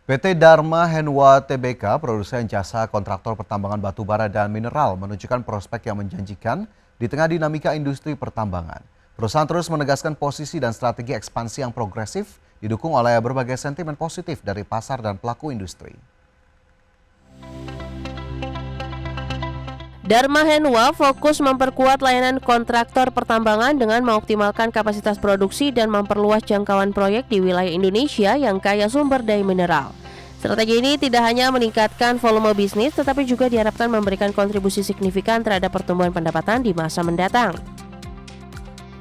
PT Dharma Henwa Tbk, produsen jasa kontraktor pertambangan batubara dan mineral, menunjukkan prospek yang menjanjikan di tengah dinamika industri pertambangan. Perusahaan terus menegaskan posisi dan strategi ekspansi yang progresif, didukung oleh berbagai sentimen positif dari pasar dan pelaku industri. Dharma Henwa fokus memperkuat layanan kontraktor pertambangan dengan mengoptimalkan kapasitas produksi dan memperluas jangkauan proyek di wilayah Indonesia yang kaya sumber daya mineral. Strategi ini tidak hanya meningkatkan volume bisnis, tetapi juga diharapkan memberikan kontribusi signifikan terhadap pertumbuhan pendapatan di masa mendatang.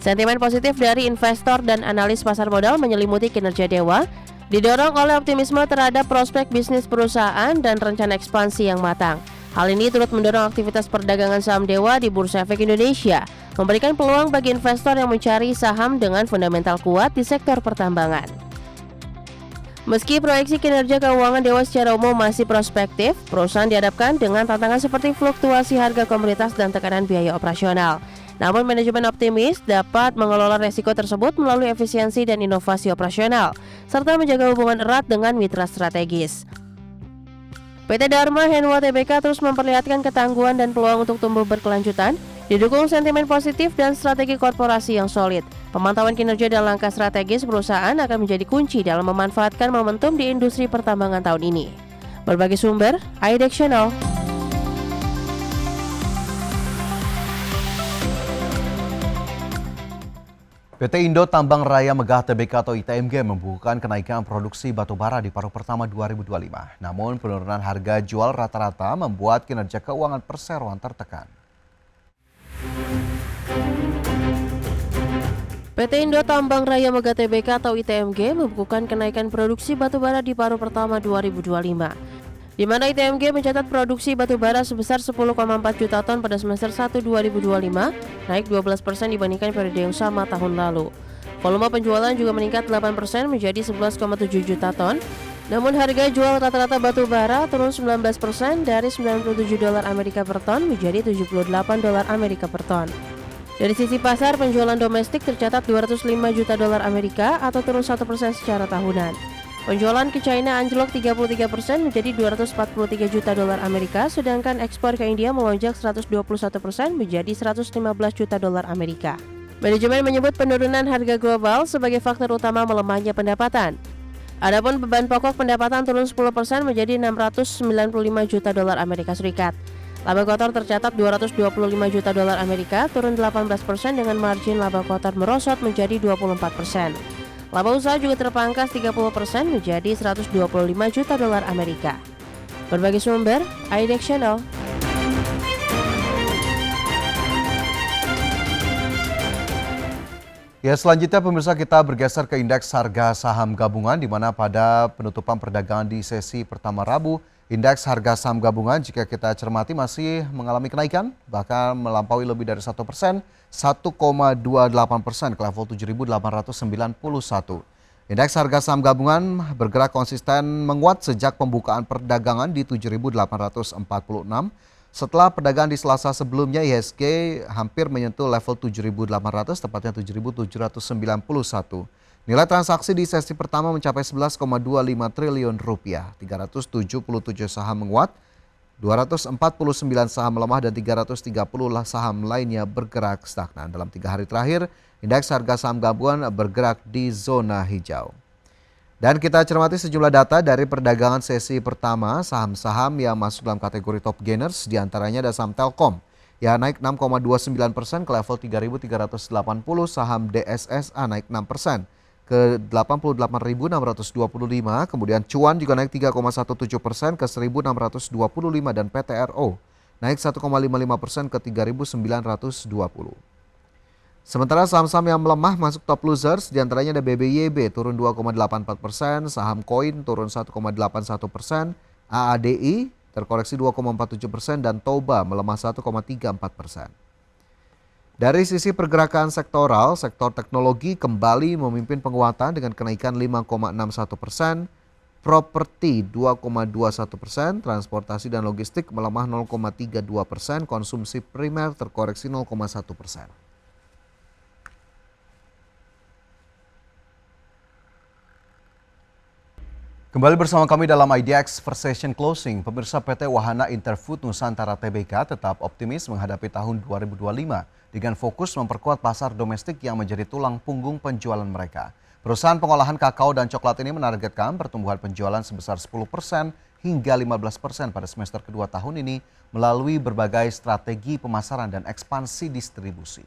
Sentimen positif dari investor dan analis pasar modal menyelimuti kinerja Dewa, didorong oleh optimisme terhadap prospek bisnis perusahaan dan rencana ekspansi yang matang. Hal ini turut mendorong aktivitas perdagangan saham Dewa di Bursa Efek Indonesia, memberikan peluang bagi investor yang mencari saham dengan fundamental kuat di sektor pertambangan. Meski proyeksi kinerja keuangan Dewa secara umum masih prospektif, perusahaan dihadapkan dengan tantangan seperti fluktuasi harga komoditas dan tekanan biaya operasional. Namun manajemen optimis dapat mengelola resiko tersebut melalui efisiensi dan inovasi operasional, serta menjaga hubungan erat dengan mitra strategis. PT Dharma Henwa Tbk terus memperlihatkan ketangguhan dan peluang untuk tumbuh berkelanjutan, didukung sentimen positif dan strategi korporasi yang solid. Pemantauan kinerja dan langkah strategis perusahaan akan menjadi kunci dalam memanfaatkan momentum di industri pertambangan tahun ini. Berbagai sumber, IDEX Channel. PT Indo Tambang Raya Megah Tbk atau ITMG membukukan kenaikan produksi batubara di paruh pertama 2025. Namun penurunan harga jual rata-rata membuat kinerja keuangan perseroan tertekan. PT Indo Tambang Raya Megah Tbk atau ITMG membukukan kenaikan produksi batubara di paruh pertama 2025. Di mana ITMG mencatat produksi batubara sebesar 10,4 juta ton pada semester 1 2025, naik 12% dibandingkan periode yang sama tahun lalu. Volume penjualan juga meningkat 8% menjadi 11,7 juta ton. Namun harga jual rata-rata batubara turun 19% dari $97 Amerika per ton menjadi $78 Amerika per ton. Dari sisi pasar, penjualan domestik tercatat $205 juta Amerika atau turun 1% secara tahunan. Penjualan ke China anjlok 33% menjadi $243 juta Amerika, sedangkan ekspor ke India melonjak 121% menjadi $115 juta Amerika. Manajemen menyebut penurunan harga global sebagai faktor utama melemahnya pendapatan. Adapun beban pokok pendapatan turun 10% menjadi $695 juta Amerika Serikat. Laba kotor tercatat $225 juta Amerika, turun 18% dengan margin laba kotor merosot menjadi 24%. Laba usaha juga terpangkas 30% menjadi $125 juta Amerika. Berbagai sumber, IDEX Channel. Ya, selanjutnya pemirsa kita bergeser ke indeks harga saham gabungan di mana pada penutupan perdagangan di sesi pertama Rabu, indeks harga saham gabungan jika kita cermati masih mengalami kenaikan, bahkan melampaui lebih dari 1%, 1,28% ke level 7.891. Indeks harga saham gabungan bergerak konsisten menguat sejak pembukaan perdagangan di 7.846. Setelah perdagangan di Selasa sebelumnya, IHSG hampir menyentuh level 7.800, tepatnya 7.791. Nilai transaksi di sesi pertama mencapai 11,25 triliun rupiah. 377 saham menguat, 249 saham melemah dan 330 saham lainnya bergerak stagnan. Dalam 3 hari terakhir, indeks harga saham gabungan bergerak di zona hijau. Dan kita cermati sejumlah data dari perdagangan sesi pertama, saham-saham yang masuk dalam kategori top gainers diantaranya ada saham Telkom yang naik 6,29% ke level 3.380, saham DSSA naik 6% ke 88.625, kemudian Cuan juga naik 3,17% ke 1.625 dan PTRO naik 1,55% ke 3.920. Sementara saham-saham yang melemah masuk top losers diantaranya ada BBYB turun 2,84%, saham Koin turun 1,81%, AADI terkoreksi 2,47% dan Toba melemah 1,34%. Dari sisi pergerakan sektoral, sektor teknologi kembali memimpin penguatan dengan kenaikan 5,61%, properti 2,21%, transportasi dan logistik melemah 0,32%, konsumsi primer terkoreksi 0,1%. Kembali bersama kami dalam IDX First Session Closing. Pemirsa, PT Wahana Interfood Nusantara Tbk tetap optimis menghadapi tahun 2025 dengan fokus memperkuat pasar domestik yang menjadi tulang punggung penjualan mereka. Perusahaan pengolahan kakao dan coklat ini menargetkan pertumbuhan penjualan sebesar 10% hingga 15% pada semester kedua tahun ini melalui berbagai strategi pemasaran dan ekspansi distribusi.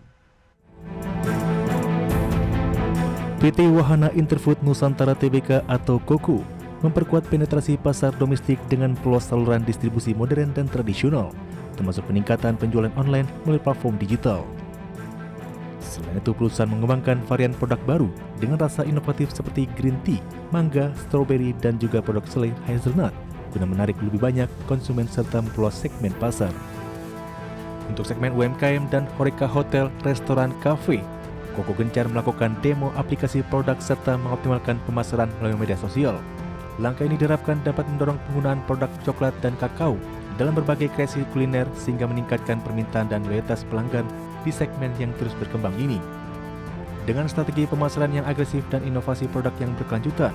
PT Wahana Interfood Nusantara Tbk atau KOKU memperkuat penetrasi pasar domestik dengan peluas saluran distribusi modern dan tradisional, termasuk peningkatan penjualan online melalui platform digital. Selain itu, perusahaan mengembangkan varian produk baru dengan rasa inovatif seperti green tea, mangga, strawberry, dan juga produk selai hazelnut guna menarik lebih banyak konsumen serta memperluas segmen pasar. Untuk segmen UMKM dan Horeca Hotel, Restoran, Cafe, KOKU gencar melakukan demo aplikasi produk serta mengoptimalkan pemasaran melalui media sosial. Langkah ini diharapkan dapat mendorong penggunaan produk coklat dan kakao dalam berbagai kreasi kuliner sehingga meningkatkan permintaan dan loyalitas pelanggan di segmen yang terus berkembang ini. Dengan strategi pemasaran yang agresif dan inovasi produk yang berkelanjutan,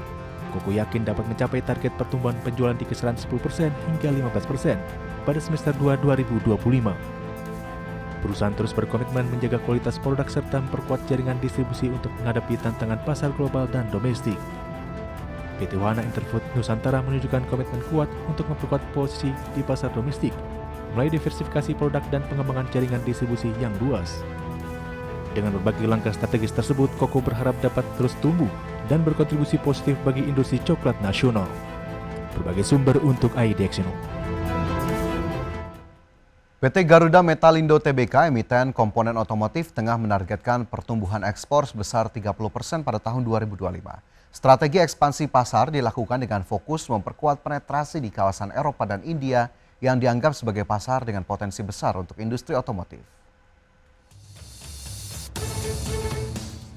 KOKU yakin dapat mencapai target pertumbuhan penjualan di kisaran 10% hingga 15% pada semester 2 2025. Perusahaan terus berkomitmen menjaga kualitas produk serta memperkuat jaringan distribusi untuk menghadapi tantangan pasar global dan domestik. PT Wahana Interfood Nusantara menunjukkan komitmen kuat untuk memperkuat posisi di pasar domestik melalui diversifikasi produk dan pengembangan jaringan distribusi yang luas. Dengan berbagai langkah strategis tersebut, KOKU berharap dapat terus tumbuh dan berkontribusi positif bagi industri coklat nasional. Berbagai sumber untuk IDX. PT Garuda Metalindo Tbk, emiten komponen otomotif, tengah menargetkan pertumbuhan ekspor sebesar 30% pada tahun 2025. Strategi ekspansi pasar dilakukan dengan fokus memperkuat penetrasi di kawasan Eropa dan India yang dianggap sebagai pasar dengan potensi besar untuk industri otomotif.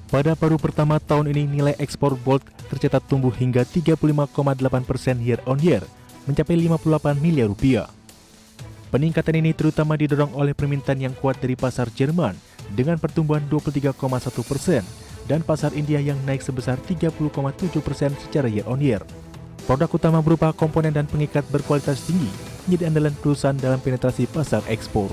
Pada paruh pertama tahun ini, nilai ekspor Bolt tercatat tumbuh hingga 35,8% year on year, mencapai 58 miliar rupiah. Peningkatan ini terutama didorong oleh permintaan yang kuat dari pasar Jerman dengan pertumbuhan 23,1%. Dan pasar India yang naik sebesar 30,7% secara year on year. Produk utama berupa komponen dan pengikat berkualitas tinggi menjadi andalan perusahaan dalam penetrasi pasar ekspor.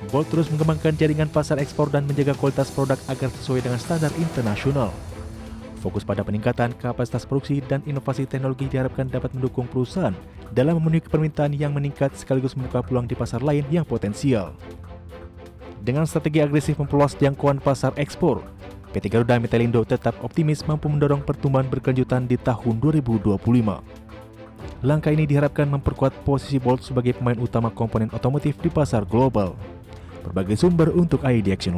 Bolt terus mengembangkan jaringan pasar ekspor dan menjaga kualitas produk agar sesuai dengan standar internasional. Fokus pada peningkatan kapasitas produksi dan inovasi teknologi diharapkan dapat mendukung perusahaan dalam memenuhi permintaan yang meningkat sekaligus membuka peluang di pasar lain yang potensial. Dengan strategi agresif memperluas jangkauan pasar ekspor, PT Garuda Metalindo tetap optimis mampu mendorong pertumbuhan berkelanjutan di tahun 2025. Langkah ini diharapkan memperkuat posisi Bolt sebagai pemain utama komponen otomotif di pasar global. Berbagai sumber untuk IDX.